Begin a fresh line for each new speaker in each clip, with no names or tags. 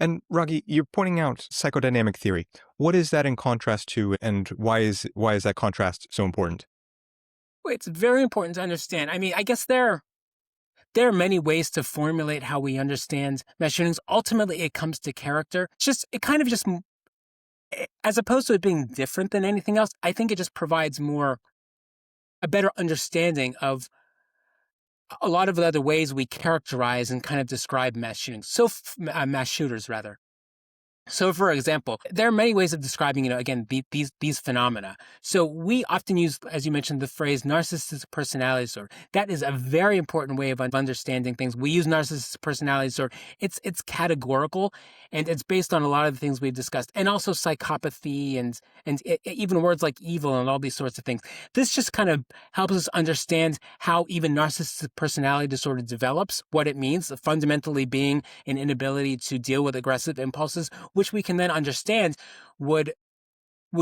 And Ragy, you're pointing out psychodynamic theory. What is that in contrast to, and why is that contrast so important?
Well, it's very important to understand. I mean, I guess there are many ways to formulate how we understand mass shootings. Ultimately, it comes to character. It kind of just, as opposed to it being different than anything else, I think it just provides a better understanding of a lot of the other ways we characterize and kind of describe mass shootings. Mass shooters rather. So, for example, there are many ways of describing, again, these phenomena. So we often use, as you mentioned, the phrase narcissistic personality disorder. That is a very important way of understanding things. We use narcissistic personality disorder. It's categorical, and it's based on a lot of the things we've discussed, and also psychopathy and even words like evil and all these sorts of things. This just kind of helps us understand how even narcissistic personality disorder develops, what it means, fundamentally being an inability to deal with aggressive impulses, which we can then understand would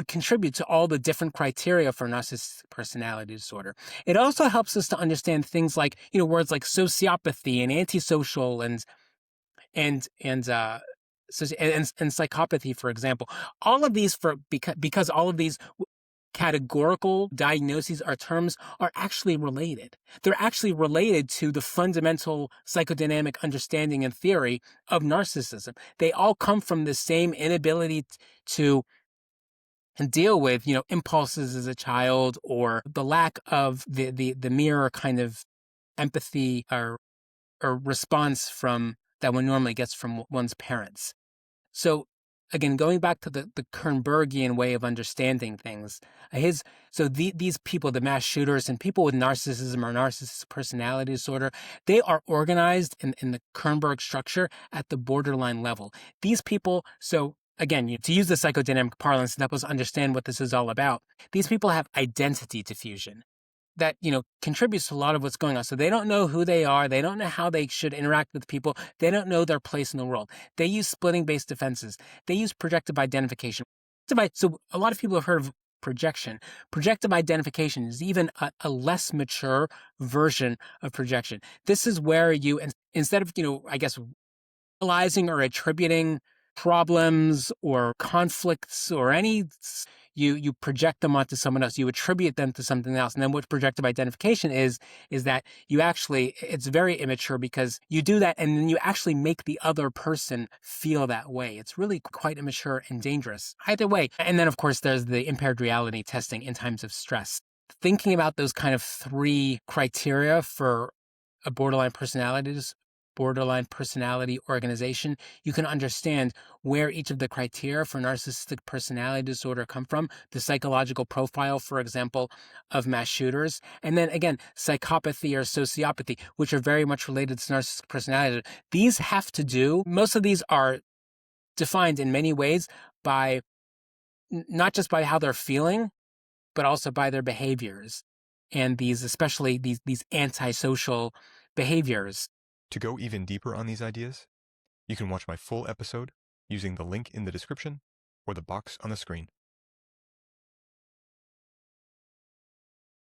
contribute to all the different criteria for narcissistic personality disorder. It also helps us to understand things like, words like sociopathy and antisocial and psychopathy, for example. All of these, because all of these categorical diagnoses or terms are actually related. They're actually related to the fundamental psychodynamic understanding and theory of narcissism. They all come from the same inability to deal with, impulses as a child, or the lack of the mere kind of empathy or response from that one normally gets from one's parents. So again, going back to the Kernbergian way of understanding things, these people, the mass shooters and people with narcissism or narcissistic personality disorder, they are organized in the Kernberg structure at the borderline level. These people, so again, to use the psychodynamic parlance to help us understand what this is all about, these people have identity diffusion that, contributes to a lot of what's going on. So they don't know who they are. They don't know how they should interact with people. They don't know their place in the world. They use splitting-based defenses. They use projective identification. So a lot of people have heard of projection. Projective identification is even a less mature version of projection. This is where you, instead of, realizing or attributing problems or conflicts or you project them onto someone else, you attribute them to something else. And then what projective identification is that it's very immature, because you do that and then you actually make the other person feel that way. It's really quite immature and dangerous either way. And then of course there's the impaired reality testing in times of stress. Thinking about those kind of three criteria for a borderline personality organization, you can understand where each of the criteria for narcissistic personality disorder come from. The psychological profile, for example, of mass shooters. And then again, psychopathy or sociopathy, which are very much related to narcissistic personality. Most of these are defined in many ways by not just by how they're feeling, but also by their behaviors. And especially these antisocial behaviors.
To go even deeper on these ideas, you can watch my full episode using the link in the description or the box on the screen.